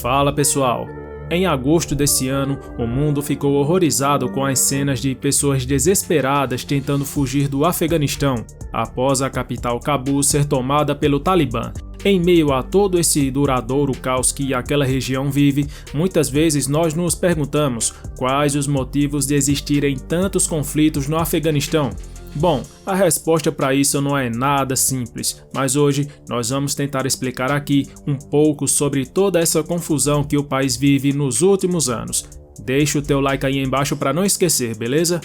Fala pessoal! Em agosto desse ano, o mundo ficou horrorizado com as cenas de pessoas desesperadas tentando fugir do Afeganistão, após a capital Cabul ser tomada pelo Talibã. Em meio a todo esse duradouro caos que aquela região vive, muitas vezes nós nos perguntamos quais os motivos de existirem tantos conflitos no Afeganistão. Bom, a resposta para isso não é nada simples, mas hoje nós vamos tentar explicar aqui um pouco sobre toda essa confusão que o país vive nos últimos anos. Deixa o teu like aí embaixo para não esquecer, beleza?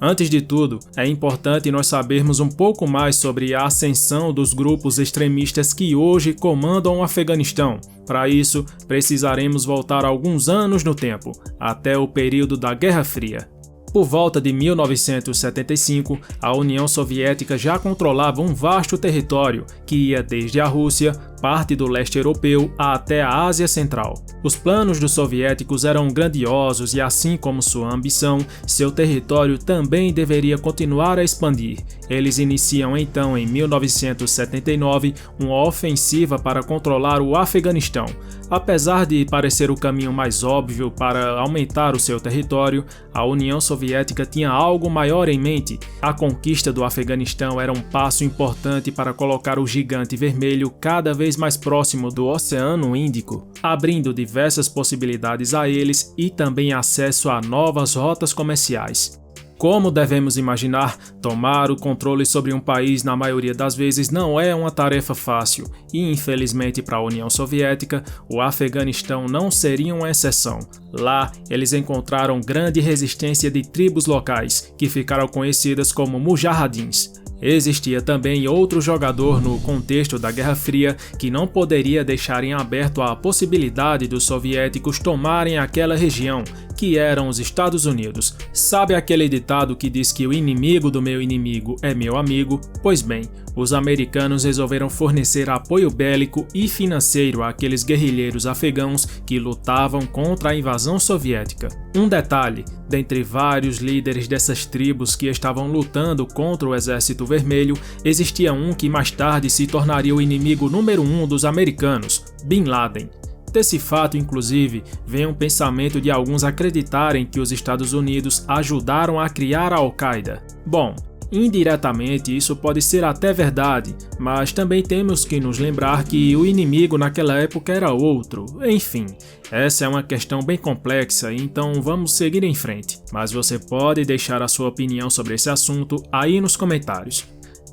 Antes de tudo, é importante nós sabermos um pouco mais sobre a ascensão dos grupos extremistas que hoje comandam o Afeganistão. Para isso, precisaremos voltar alguns anos no tempo, até o período da Guerra Fria. Por volta de 1975, a União Soviética já controlava um vasto território que ia desde a Rússia, parte do leste europeu, até a Ásia Central. Os planos dos soviéticos eram grandiosos e, assim como sua ambição, seu território também deveria continuar a expandir. Eles iniciam então, em 1979, uma ofensiva para controlar o Afeganistão. Apesar de parecer o caminho mais óbvio para aumentar o seu território, a União Soviética tinha algo maior em mente. A conquista do Afeganistão era um passo importante para colocar o gigante vermelho cada vez mais próximo do Oceano Índico, abrindo diversas possibilidades a eles e também acesso a novas rotas comerciais. Como devemos imaginar, tomar o controle sobre um país na maioria das vezes não é uma tarefa fácil, e infelizmente para a União Soviética, o Afeganistão não seria uma exceção. Lá, eles encontraram grande resistência de tribos locais, que ficaram conhecidas como Mujahidins. Existia também outro jogador no contexto da Guerra Fria que não poderia deixar em aberto a possibilidade dos soviéticos tomarem aquela região, que eram os Estados Unidos. Sabe aquele ditado que diz que o inimigo do meu inimigo é meu amigo? Pois bem, os americanos resolveram fornecer apoio bélico e financeiro àqueles guerrilheiros afegãos que lutavam contra a invasão soviética. Um detalhe, dentre vários líderes dessas tribos que estavam lutando contra o Exército Vermelho, existia um que mais tarde se tornaria o inimigo número 1 dos americanos, Bin Laden. Desse fato, inclusive, vem um pensamento de alguns acreditarem que os Estados Unidos ajudaram a criar a Al-Qaeda. Bom, indiretamente isso pode ser até verdade, mas também temos que nos lembrar que o inimigo naquela época era outro. Enfim, essa é uma questão bem complexa, então vamos seguir em frente. Mas você pode deixar a sua opinião sobre esse assunto aí nos comentários.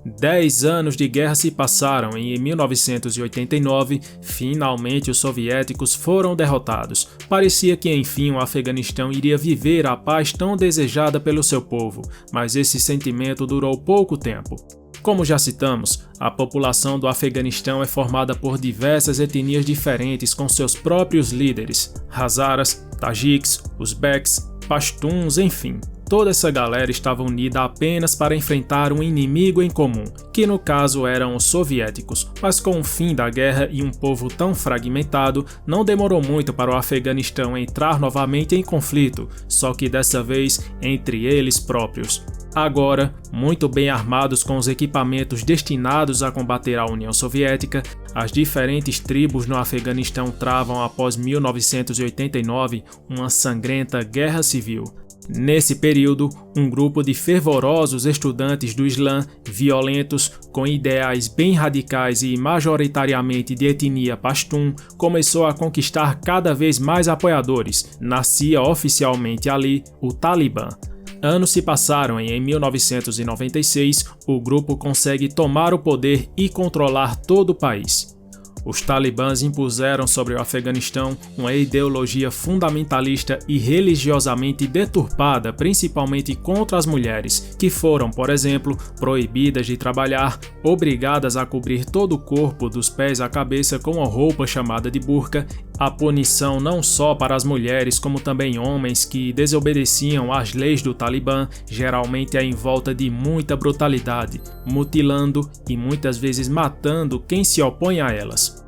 10 anos de guerra se passaram e em 1989, finalmente os soviéticos foram derrotados. Parecia que enfim o Afeganistão iria viver a paz tão desejada pelo seu povo, mas esse sentimento durou pouco tempo. Como já citamos, a população do Afeganistão é formada por diversas etnias diferentes com seus próprios líderes, Hazaras, Tajiks, Uzbeks, Pashtuns, enfim. Toda essa galera estava unida apenas para enfrentar um inimigo em comum, que no caso eram os soviéticos, mas com o fim da guerra e um povo tão fragmentado, não demorou muito para o Afeganistão entrar novamente em conflito, só que dessa vez entre eles próprios. Agora, muito bem armados com os equipamentos destinados a combater a União Soviética, as diferentes tribos no Afeganistão travam após 1989 uma sangrenta guerra civil. Nesse período, um grupo de fervorosos estudantes do Islã, violentos, com ideais bem radicais e majoritariamente de etnia pashtun, começou a conquistar cada vez mais apoiadores. Nascia oficialmente ali o Talibã. Anos se passaram e em 1996 o grupo consegue tomar o poder e controlar todo o país. Os talibãs impuseram sobre o Afeganistão uma ideologia fundamentalista e religiosamente deturpada, principalmente contra as mulheres, que foram, por exemplo, proibidas de trabalhar, obrigadas a cobrir todo o corpo dos pés à cabeça com uma roupa chamada de burca. A punição não só para as mulheres, como também homens que desobedeciam às leis do Talibã, geralmente é em volta de muita brutalidade, mutilando e muitas vezes matando quem se opõe a elas.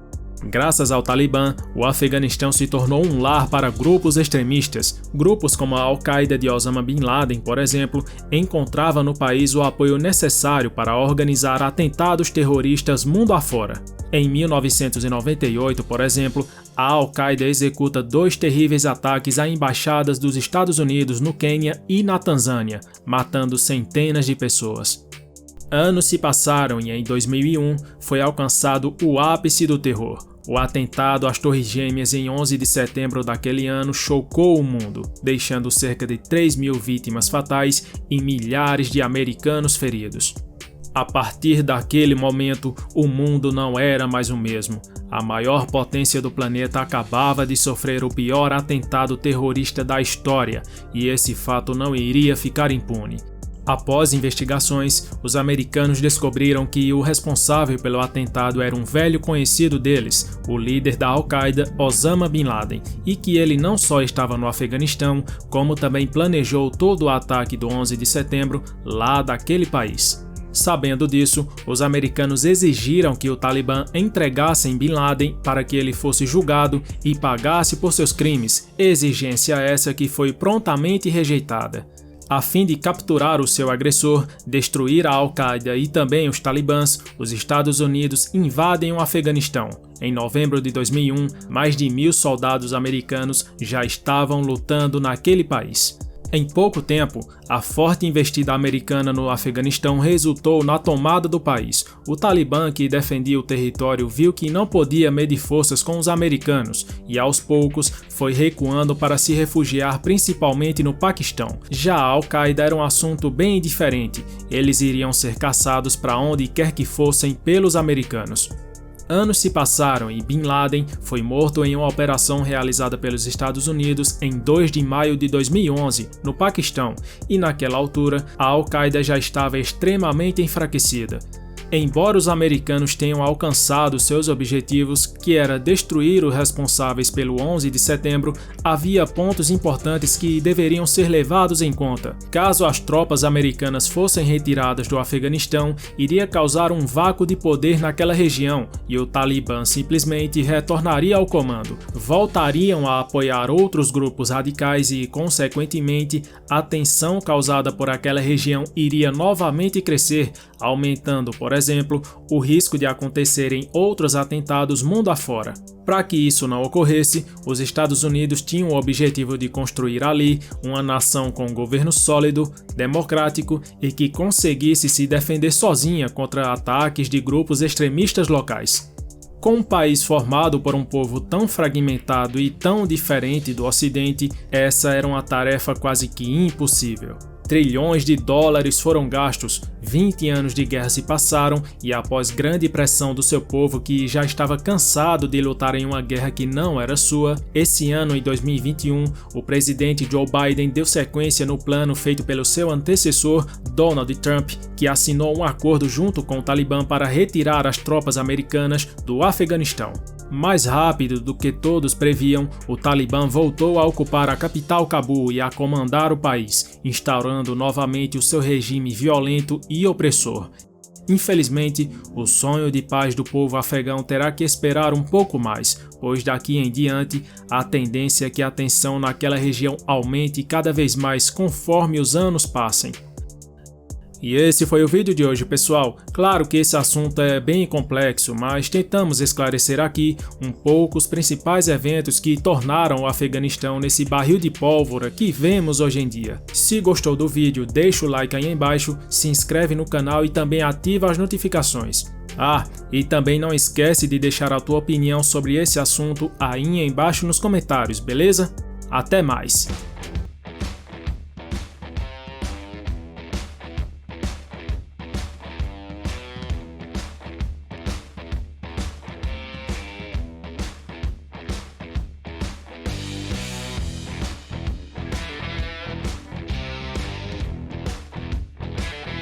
Graças ao Talibã, o Afeganistão se tornou um lar para grupos extremistas. Grupos como a Al-Qaeda de Osama Bin Laden, por exemplo, encontravam no país o apoio necessário para organizar atentados terroristas mundo afora. Em 1998, por exemplo, a Al-Qaeda executa 2 terríveis ataques a embaixadas dos Estados Unidos no Quênia e na Tanzânia, matando centenas de pessoas. Anos se passaram e em 2001 foi alcançado o ápice do terror. O atentado às Torres Gêmeas em 11 de setembro daquele ano chocou o mundo, deixando cerca de 3.000 vítimas fatais e milhares de americanos feridos. A partir daquele momento, o mundo não era mais o mesmo. A maior potência do planeta acabava de sofrer o pior atentado terrorista da história, e esse fato não iria ficar impune. Após investigações, os americanos descobriram que o responsável pelo atentado era um velho conhecido deles, o líder da Al-Qaeda, Osama Bin Laden, e que ele não só estava no Afeganistão, como também planejou todo o ataque do 11 de setembro lá daquele país. Sabendo disso, os americanos exigiram que o Talibã entregasse Bin Laden para que ele fosse julgado e pagasse por seus crimes, exigência essa que foi prontamente rejeitada. A fim de capturar o seu agressor, destruir a Al-Qaeda e também os talibãs, os Estados Unidos invadem o Afeganistão. Em novembro de 2001, mais de 1.000 soldados americanos já estavam lutando naquele país. Em pouco tempo, a forte investida americana no Afeganistão resultou na tomada do país. O Talibã, que defendia o território, viu que não podia medir forças com os americanos e, aos poucos, foi recuando para se refugiar principalmente no Paquistão. Já a Al-Qaeda era um assunto bem diferente. Eles iriam ser caçados para onde quer que fossem pelos americanos. Anos se passaram e Bin Laden foi morto em uma operação realizada pelos Estados Unidos em 2 de maio de 2011, no Paquistão, e naquela altura a Al-Qaeda já estava extremamente enfraquecida. Embora os americanos tenham alcançado seus objetivos, que era destruir os responsáveis pelo 11 de setembro, havia pontos importantes que deveriam ser levados em conta. Caso as tropas americanas fossem retiradas do Afeganistão, iria causar um vácuo de poder naquela região e o Talibã simplesmente retornaria ao comando. Voltariam a apoiar outros grupos radicais e, consequentemente, a tensão causada por aquela região iria novamente crescer, aumentando, por exemplo, o risco de acontecerem outros atentados mundo afora. Para que isso não ocorresse, os Estados Unidos tinham o objetivo de construir ali uma nação com um governo sólido, democrático e que conseguisse se defender sozinha contra ataques de grupos extremistas locais. Com um país formado por um povo tão fragmentado e tão diferente do Ocidente, essa era uma tarefa quase que impossível. Trilhões de dólares foram gastos, 20 anos de guerra se passaram e após grande pressão do seu povo que já estava cansado de lutar em uma guerra que não era sua, esse ano em 2021, o presidente Joe Biden deu sequência no plano feito pelo seu antecessor, Donald Trump, que assinou um acordo junto com o Talibã para retirar as tropas americanas do Afeganistão. Mais rápido do que todos previam, o Talibã voltou a ocupar a capital Cabul e a comandar o país, instaurando novamente o seu regime violento e opressor. Infelizmente, o sonho de paz do povo afegão terá que esperar um pouco mais, pois daqui em diante, a tendência é que a tensão naquela região aumente cada vez mais conforme os anos passem. E esse foi o vídeo de hoje, pessoal. Claro que esse assunto é bem complexo, mas tentamos esclarecer aqui um pouco os principais eventos que tornaram o Afeganistão nesse barril de pólvora que vemos hoje em dia. Se gostou do vídeo, deixa o like aí embaixo, se inscreve no canal e também ativa as notificações. Ah, e também não esquece de deixar a tua opinião sobre esse assunto aí embaixo nos comentários, beleza? Até mais!